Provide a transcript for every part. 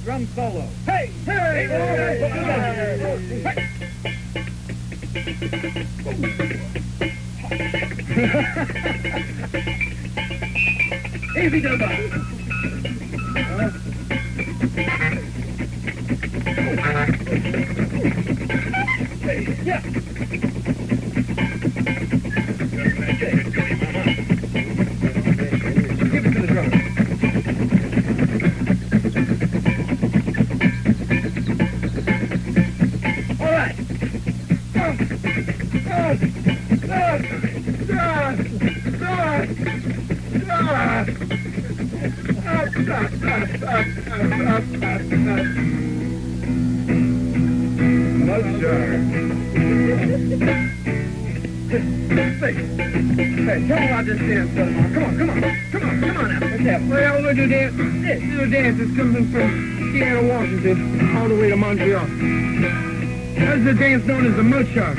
Drum solo. Hey! Hey! Easy, Dunbar. Hey, yeah. Give it to the drummer. All right. Hey, tell me about this dance, brother. Come on now. What's that? Well, we're gonna do dance. This little dance is coming from Seattle, Washington, all the way to Montreal. That's the dance known as the Mudshot.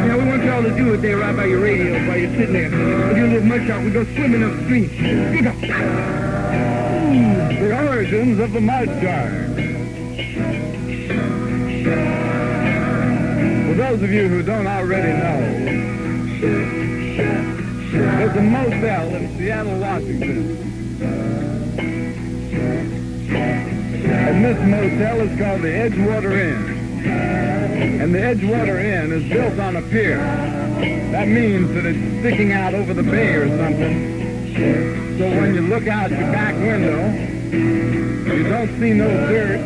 Yeah, we want y'all to do it there right by your radio while you're sitting there. We do a little mudshot. We go swimming upstream. Here you go. The origins of the mudshot. For those of you who don't already know, there's a motel in Seattle, Washington. And this motel is called the Edgewater Inn. And the Edgewater Inn is built on a pier. That means that it's sticking out over the bay or something. So when you look out your back window, you don't see no dirt,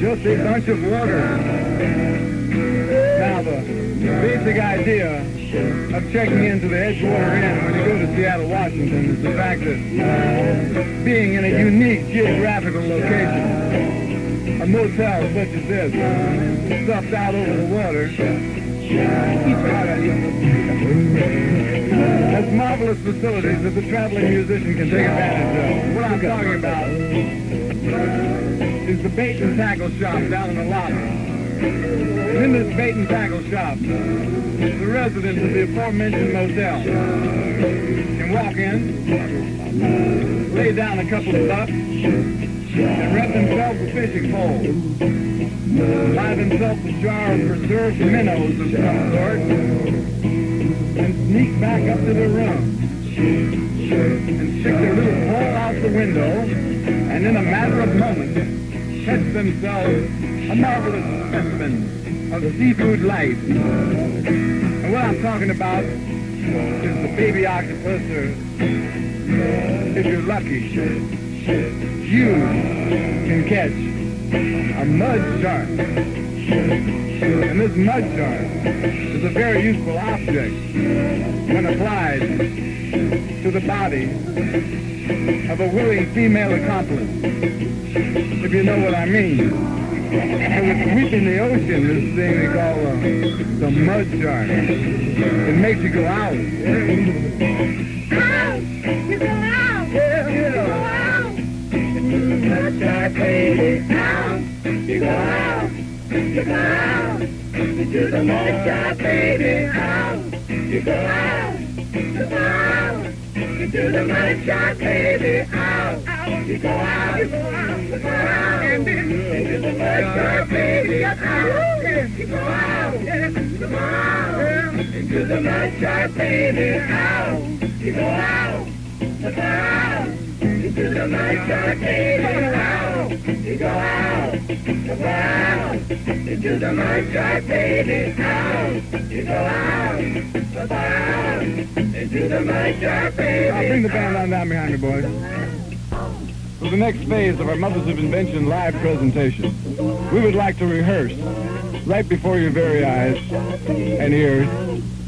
just a bunch of water. Now the basic idea of checking into the Edgewater Inn when you go to Seattle, Washington is the fact that being in a unique geographical location, a motel such as this, stuffed out over the water, has marvelous facilities that the traveling musician can take advantage of. What I'm talking about is the bait and tackle shop down in the lobby. In this bait and tackle shop, the residents of the aforementioned motel can walk in, lay down a couple of bucks, and rub themselves a fishing pole, buy themselves a jar of preserved minnows of some sort, and sneak back up to their room, and stick their little pole out the window, and in a matter of moments, catch themselves a marvelous specimen of seafood life. And what I'm talking about is the baby octopus, or if you're lucky, you can catch a mud shark. And this mud shark is a very useful object when applied to the body of a willing female accomplice, if you know what I mean. And with sweeping the ocean, this thing they call the mud shark. It makes you go out. Out! You go out! Yeah, you go out! Mud shark, baby, out! You go out! You go out! You do the mud shark, baby, out! You go out! You go out! You do the mud shark, baby, out! You go out! You go out! You go out! And then you do the mud shark, baby, out! You go out! You go out! You do the mud shark, baby, out! You go out! You go out! You do the mud shark, baby, out! You go out! You go out! You do the mud shark, baby, out! You go out! You go out! You do the mud shark, baby. I'll bring the band on down behind me, boys. For the next phase of our Mothers of Invention live presentation, we would like to rehearse right before your very eyes and ears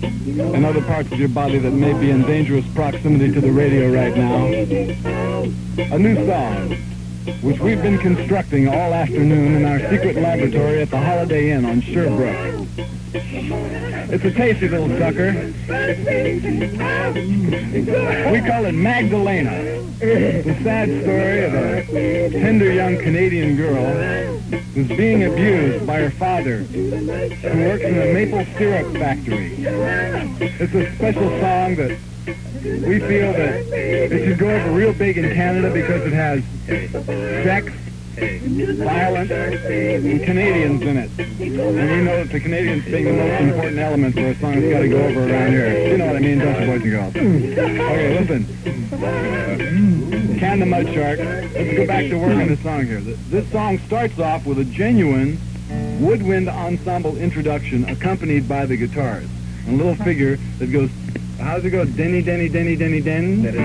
and other parts of your body that may be in dangerous proximity to the radio right now, a new song which we've been constructing all afternoon in our secret laboratory at the Holiday Inn on Sherbrooke. It's a tasty little sucker. We call it Magdalena. The sad story of a tender young Canadian girl who's being abused by her father, who works in a maple syrup factory. It's a special song that we feel that it should go over real big in Canada because it has sex, violence, and Canadians in it. And we know that the Canadians being the most important element for a song that's got to go over around here. You know what I mean, don't you, boys and girls? Okay, listen. Can the Mud Shark. Let's go back to work on this song here. This song starts off with a genuine woodwind ensemble introduction accompanied by the guitars. And a little figure that goes, how's it go? Denny, denny, denny, denny, den? Let's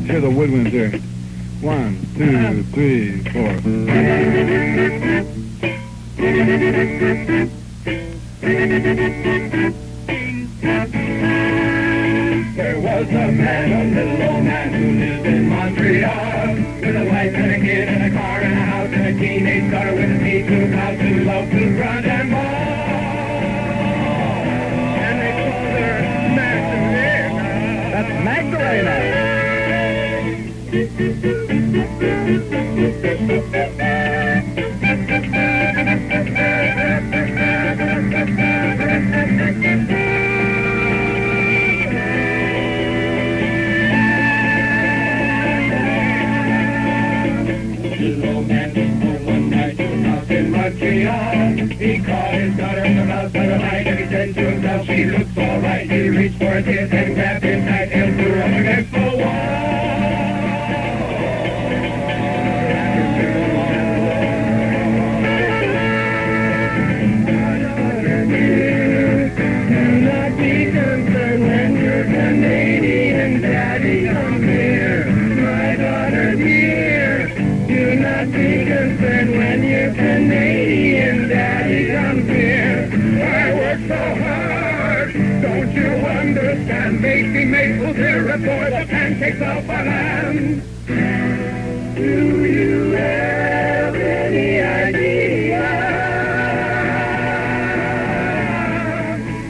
hear the woodwinds here. 1, 2, 3, 4. There was a man, a little old man who lived in Montreal, with a wife and a kid and a car and a house and a teenage daughter with a sweet tooth house who loved to run and ball. And they called her Magdalena. That's Magdalena. He caught his daughter in the mouth by the line and he said to himself, she looks all right. He reached for his kiss and grabbed his tight and threw him against the wall. Do not be concerned when you're Canadian, Daddy, come here. My daughter dear, do not be concerned when you're Canadian, Daddy, come here. I work so hard, don't you understand? Making maple syrup for the pancakes of our land. Do you have any idea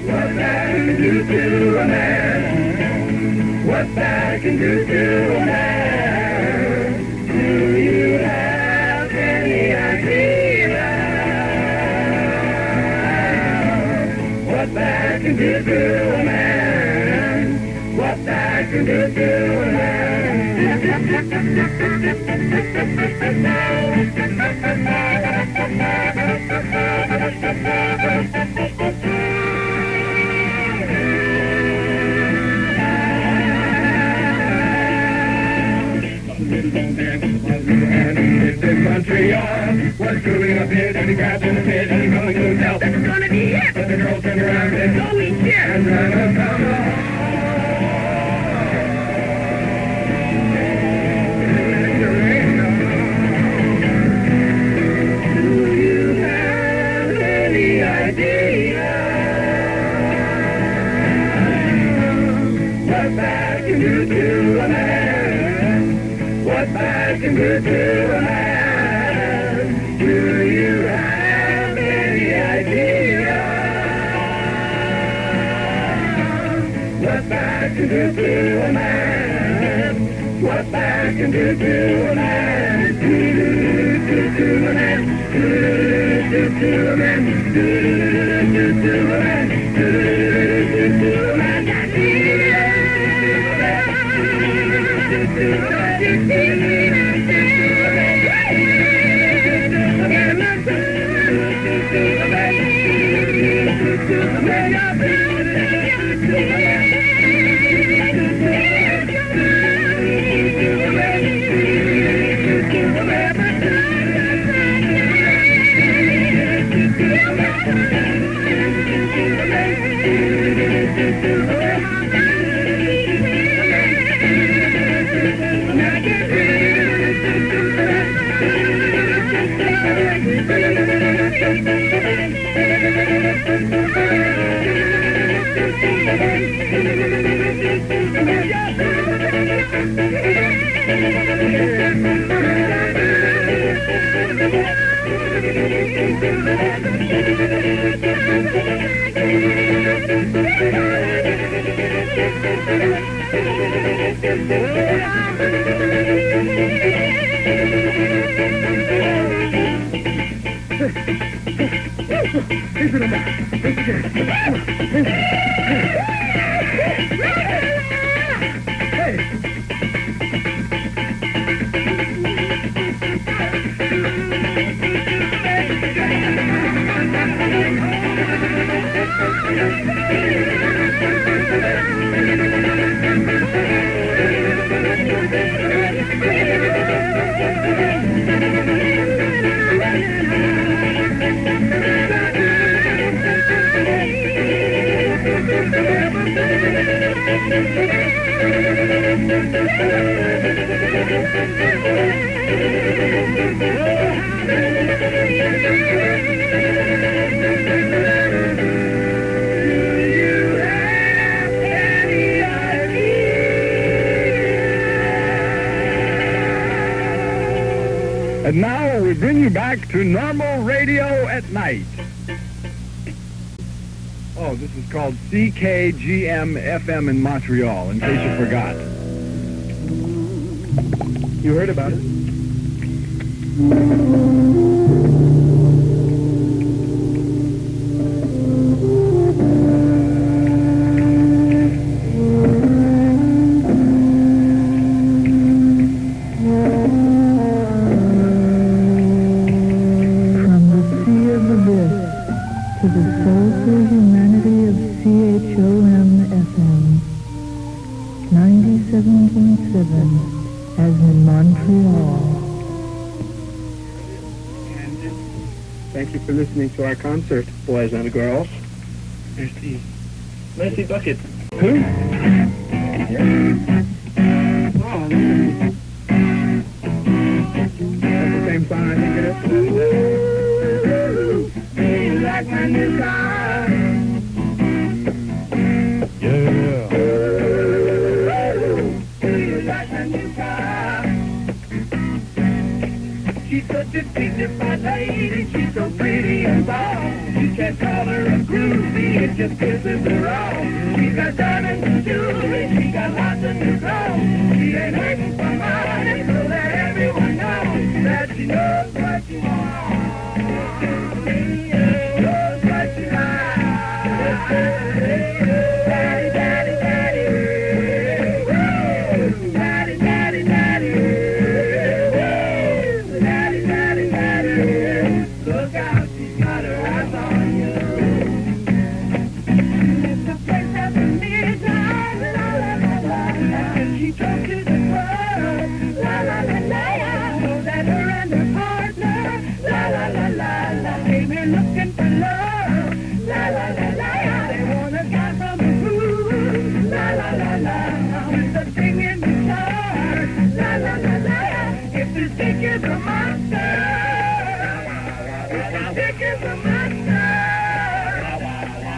what that can do to a man? What that can do to a man? Do you have any idea what that can do to a man? What that can do to a man? Montreal was screwing a bit and he grabbed in a bit and he probably couldn't tell that was gonna be it. But the girl turned around and holy shit and ran up down the hall. Do you have any idea what bad can do to a man? What bad can do to a man? Do you have any idea what bad can do to a man? What bad can do to a man? Do to a man? Do to a man? Do to a man? Do to a man? And now we bring you back to normal radio at night. Oh, this is called CKGM FM in Montreal, in case you forgot. You heard about it? To the soulful humanity of CHOM-FM 97.7 as in Montreal. Thank you for listening to our concert, boys and girls. Here's tea. Nice bucket. Who? Oh, that's the same song I think it is. Like my new car. Yeah. Do you like my new car? She's such a dignified lady, she's so pretty and bold. You can't call her a groovy, it just kisses her off. She's got diamonds and jewelry, she got lots of new clothes. She ain't hurting for money, so let everyone know that she knows what she wants. Daddy, daddy, daddy, daddy, daddy, daddy. If the stick is a monster, if the stick is a monster,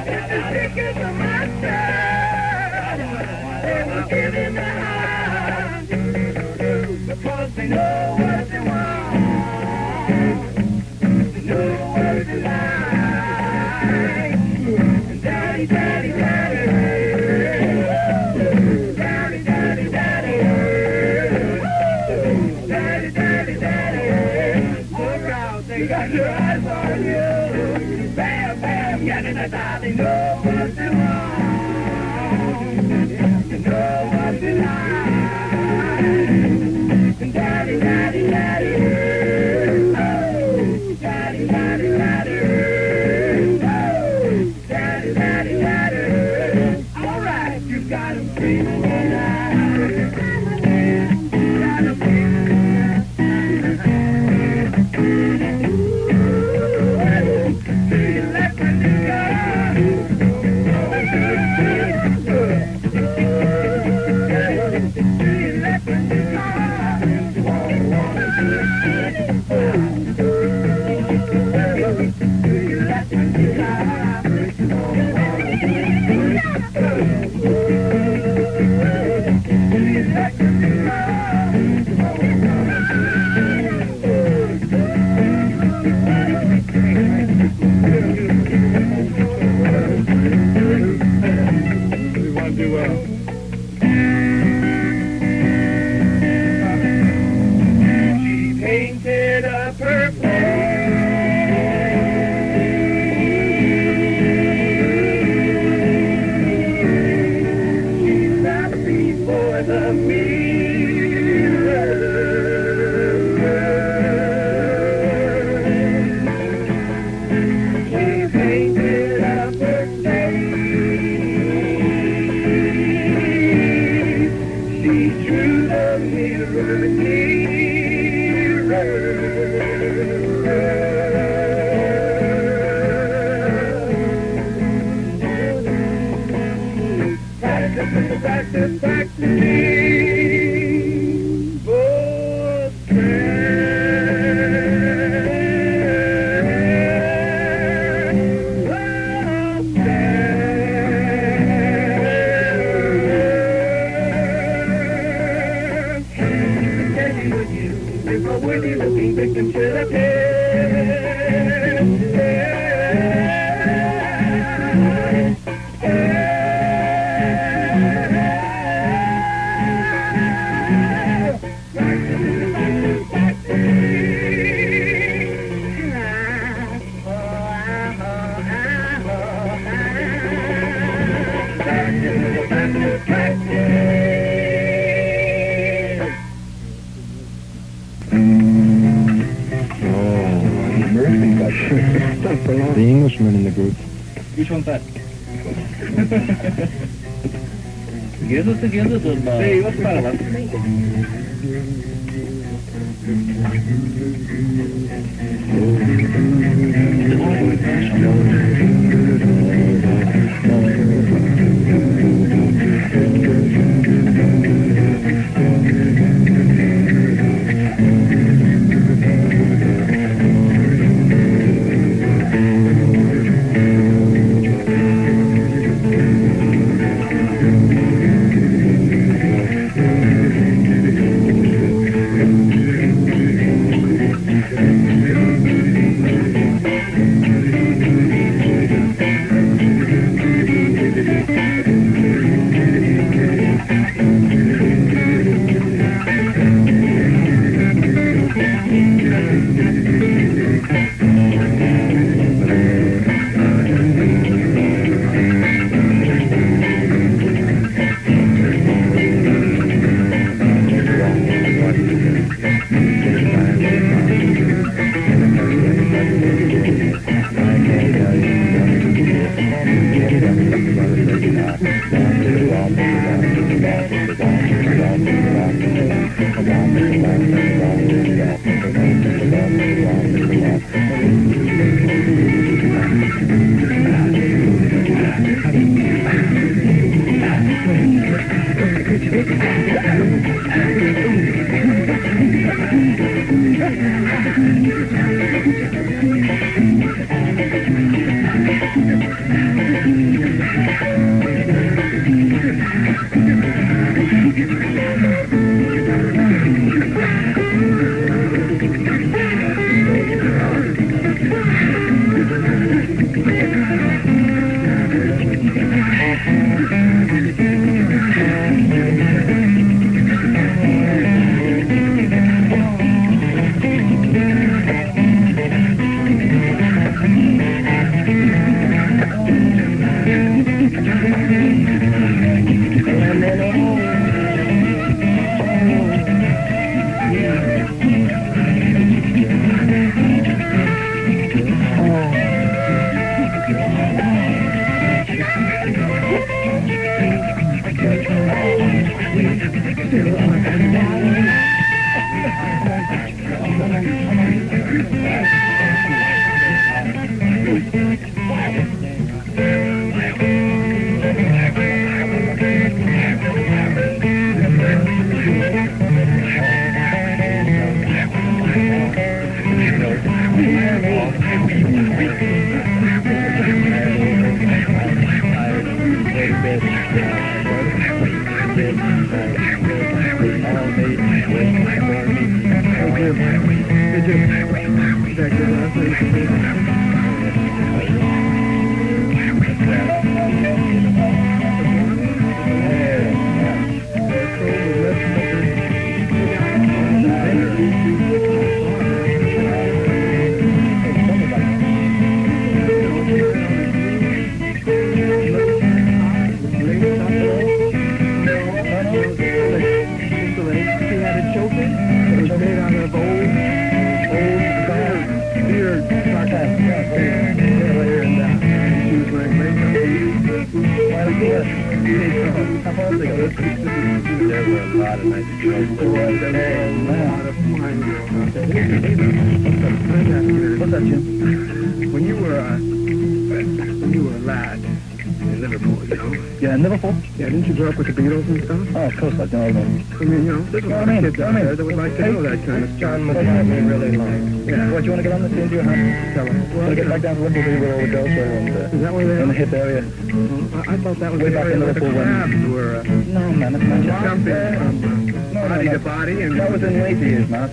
if the stick is a monster, they will give him a hand. Because they know what they want, they know what they like. And daddy, daddy, daddy, daddy, daddy, daddy, daddy, daddy, daddy, look out, they got your eyes on you. Bam, bam, getting it out, they know what they want, they know what they like. And daddy, daddy, daddy, oh, daddy, daddy, daddy, oh, daddy, daddy, daddy. All right, you got him feeling tonight. Got him feeling do you like when you got do you like when you got do you like when you We want to do She painted up her face. She sat before the mirror. She painted up her face. She drew the mirror Practice, both if a worthy looking victim should appear. the Englishman in the group. Which one's that? Together, Dunbar. Hey, what's the matter, man?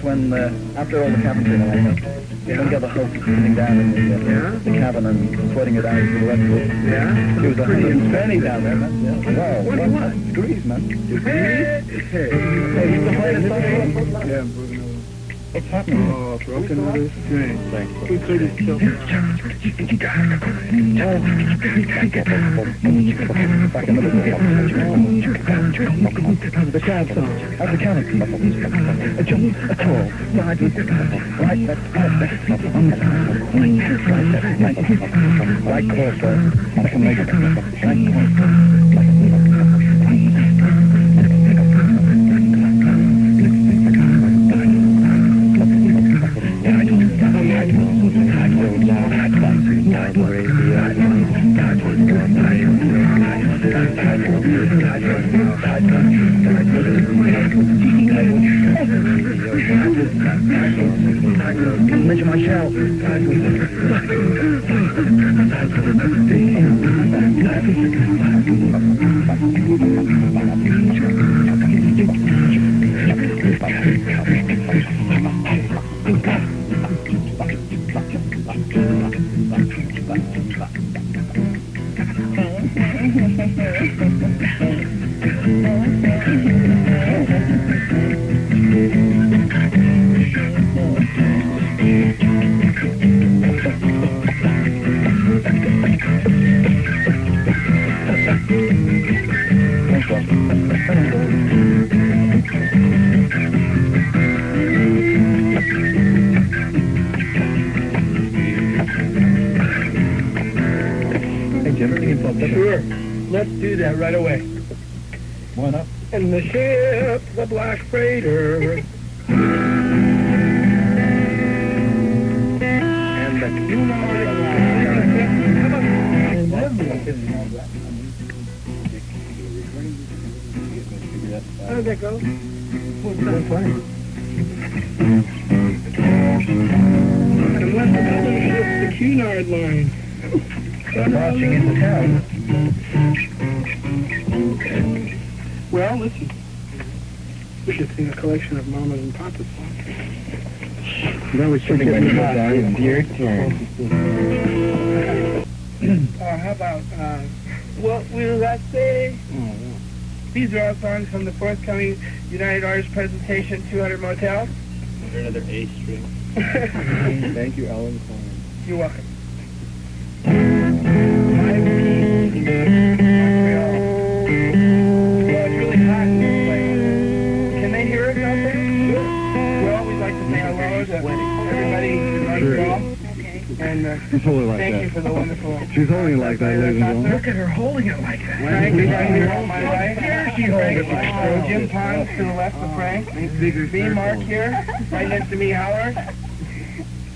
When after all the cabin cleaning I went, we got the hope sitting down in the cabin and sweating it out to the rest of it. Yeah? It was 120 down there, man. Yeah. Wow, 100 degrees, man. Hey, Hey, the highest side. Yeah, what's happening? Oh, broken loose string. Thanks. Back in the the crowd song. How's the cannon? A jump, a call, side, right, left, right call, sir. I can make it. Mention my shell. Sure. Let's do that right away. Why not? And the ship, the black freighter. And the how did that go? 120. Cunard line. They're marching into town. Well, listen. We should sing a collection of Mamas and Papas songs. Then we should get into that. Your turn. How about, what will I say? These are all songs from the forthcoming United Artists presentation, 200 Motels. Is there another A string? Thank you, Ellen. You're welcome. Well, it's really hot in this place. Can they hear us out there? Well, we'd like to say hello to everybody in Montreal. And She's holding like thank that. you for the wonderful... She's holding it like that, ladies and gentlemen. Look at her holding it like that. Frank is right here on my right. She holds it like that. Jim Pons to the left of Frank. B. Mark here, right next to me, Howard.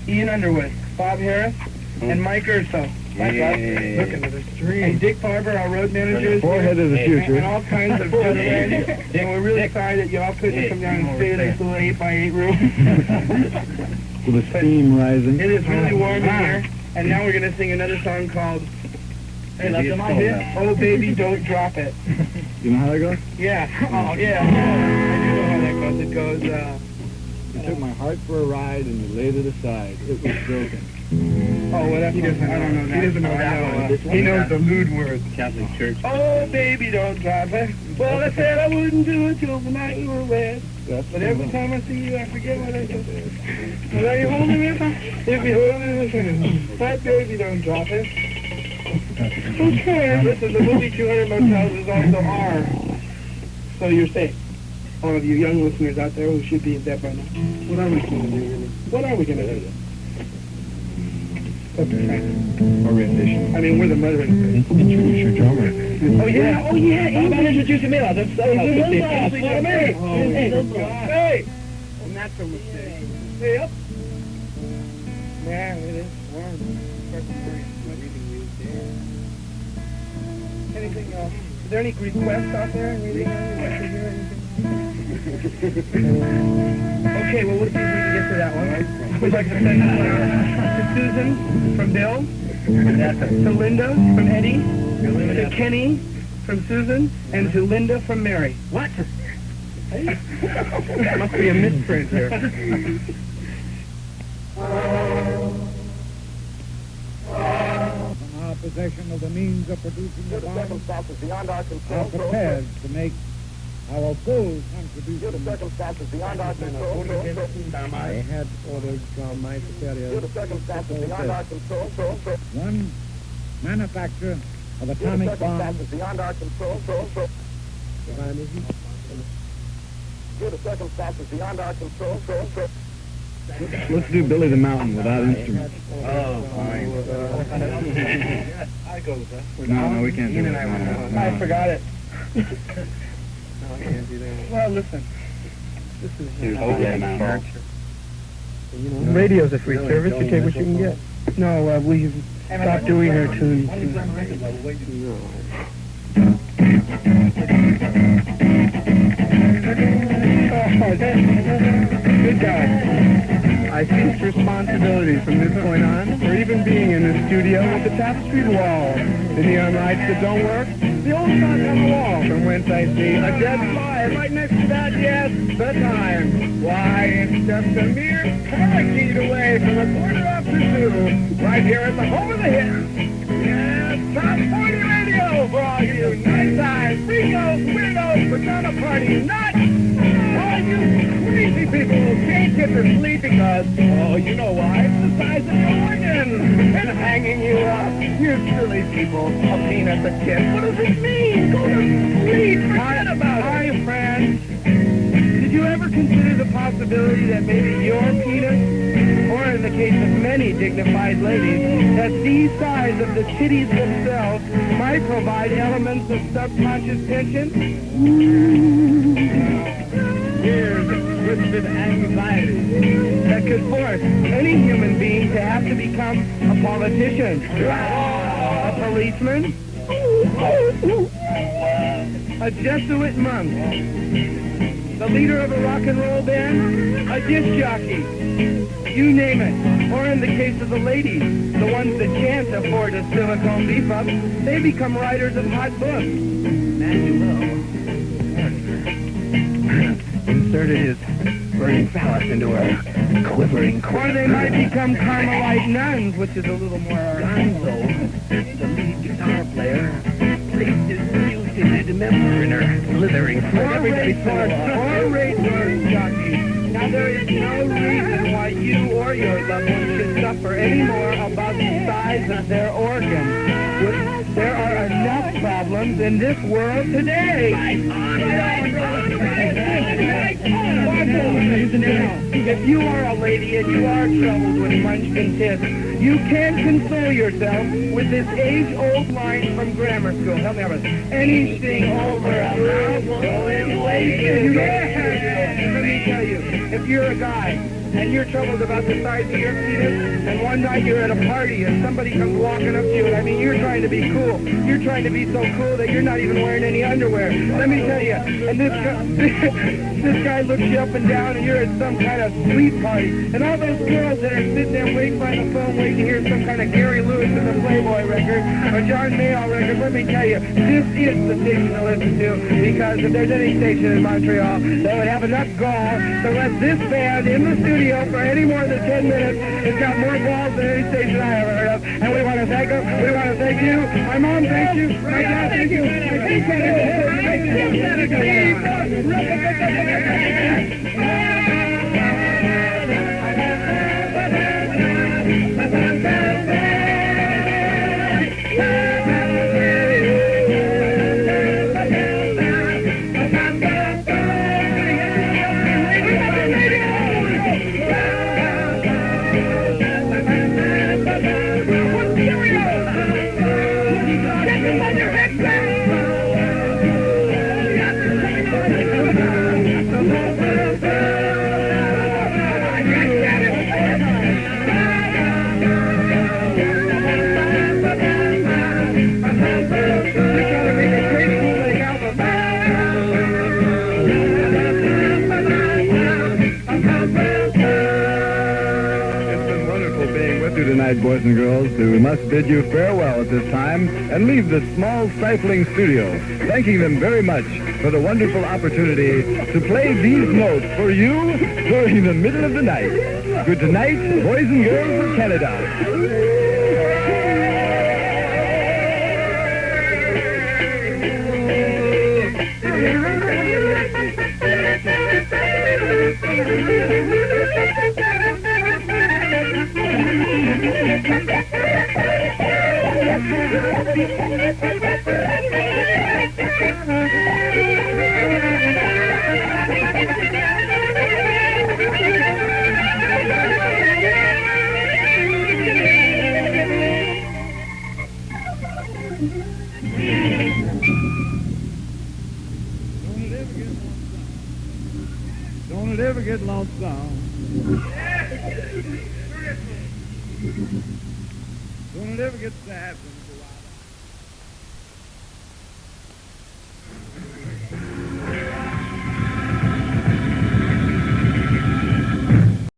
Ian Underwood, Bob Harris, and Mike Urso. Look into the stream. And Dick Farber, our road manager, is Forehead of the future. and all kinds of gentlemen. And we're really sorry that y'all couldn't come down and stay in this little 8x8 room. With the steam rising. It is really warm in here. And now we're going to sing another song called Oh Baby Don't Drop It. You know how that goes? Yeah. Oh, yeah. I do know how that goes. It goes, You took my heart for a ride and you laid it aside. It was broken. oh, well, that's... I don't know that. He doesn't know that one. He knows the lewd words. Catholic Church. Oh, baby, don't drop it. Well, I said I wouldn't do it till the night we were wed. But every time I see you, I forget what I said. Well, are you holding it? If you hold it, that baby, don't drop it. Okay. Listen, the movie 200 Motels is also R. So you're safe. All of you young listeners out there who should be in bed by now. What are we going to do, really? What are we going to do? A rendition. I mean, we're the mother of Introduce your drummer. Oh, yeah. How about introducing me? That's so Hey! And that's a mistake. Hey, up. Yeah, it is warm. Anything else? Is there any requests out there? Anything else? Okay, well, let's see if we can get to that one. We'd like to send to Susan from Bill, to Linda from Eddie, to Kenny from Susan, and to Linda from Mary. What? Must be a misprint here. Our possession of the means of producing the bomb are prepared to make our full contribution. Beyond our control. I had orders from my superiors one, manufacture of atomic bombs. Beyond our control. Due to circumstances beyond our control. Let's do Billy the Mountain without instruments. Oh, fine. I go with that. No, we can't do that. I forgot it. Well, listen. This is radio's a free service. You take what you can get. No, we stopped doing her tunes. Good guy. I cease responsibility from this point on for even being in the studio with the tapestried wall, the neon lights that don't work, the old clock on the wall from whence I see a dead fly right next to that, yes, the time. Why, it's just a mere parakeet away from a quarter after 2, right here at the home of the hit. Yes, Top 40 Radio for all you nighttime freakos, weirdos, pajama party nuts. All you crazy people who can't get to sleep because, oh, you know why, it's the size of your organ and hanging you up. You silly people, a peanut, a kiss. What does it mean? Go to sleep, forget about it. Hi, friends. Did you ever consider the possibility that maybe your penis, or in the case of many dignified ladies, that these sides of the titties themselves might provide elements of subconscious tension? Years of twisted anxiety that could force any human being to have to become a politician, a policeman, a Jesuit monk, the leader of a rock and roll band, a a disc jockey, you name it. Or in the case of the ladies, the ones that can't afford a silicone beef up, they become writers of hot books. Manuel inserted his burning phallus into her quivering Or they might become Carmelite nuns, which is a little more... Gonzo, the lead guitar player, placed his mutilated member in her slithering foot. Or racehorse jockey. Now there is no reason why you or your loved one should suffer any more about the size of their organs. There are enough problems in this world today. If you are a lady and you are troubled with munchkin tits, you can console yourself with this age-old line from grammar school. Help me out with it. Anything over a mouthful of inflation. Let me tell you, if you're a guy and you're troubled about the size of your penis, and one night you're at a party and somebody comes walking up to you, I mean, you're trying to be cool. You're trying to be so cool that you're not even wearing any underwear. Let me tell you, and this guy looks you up and down, and you're at some kind of sweet party, and all those girls that are sitting there waiting by the phone, waiting to hear some kind of Gary Lewis in the Playboy record, or John Mayall record, let me tell you, this is the station to listen to, because if there's any station in Montreal that would have enough gall to let this band in the studio for any more than 10 minutes, it's got more balls than any station I ever heard of, and we want to thank them, we want to thank you, my mom thanks you, my dad thanks you, Tonight, boys and girls, we must bid you farewell at this time and leave this small, stifling studio, thanking them very much for the wonderful opportunity to play these notes for you during the middle of the night. Good night, boys and girls of Canada. Don't it ever get lonesome? Don't it ever get sad when you go out?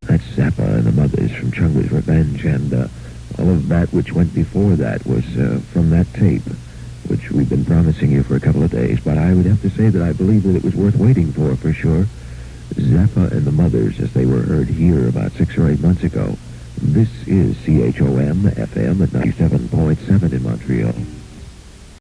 That's Zappa and the Mothers from Chunga's Revenge, and all of that which went before that was from that tape, which we've been promising you for a couple of days, but I would have to say that I believe that it was worth waiting for sure. Zappa and the Mothers, as they were heard here about 6 or 8 months ago. This is CHOM-FM at 97.7 in Montreal.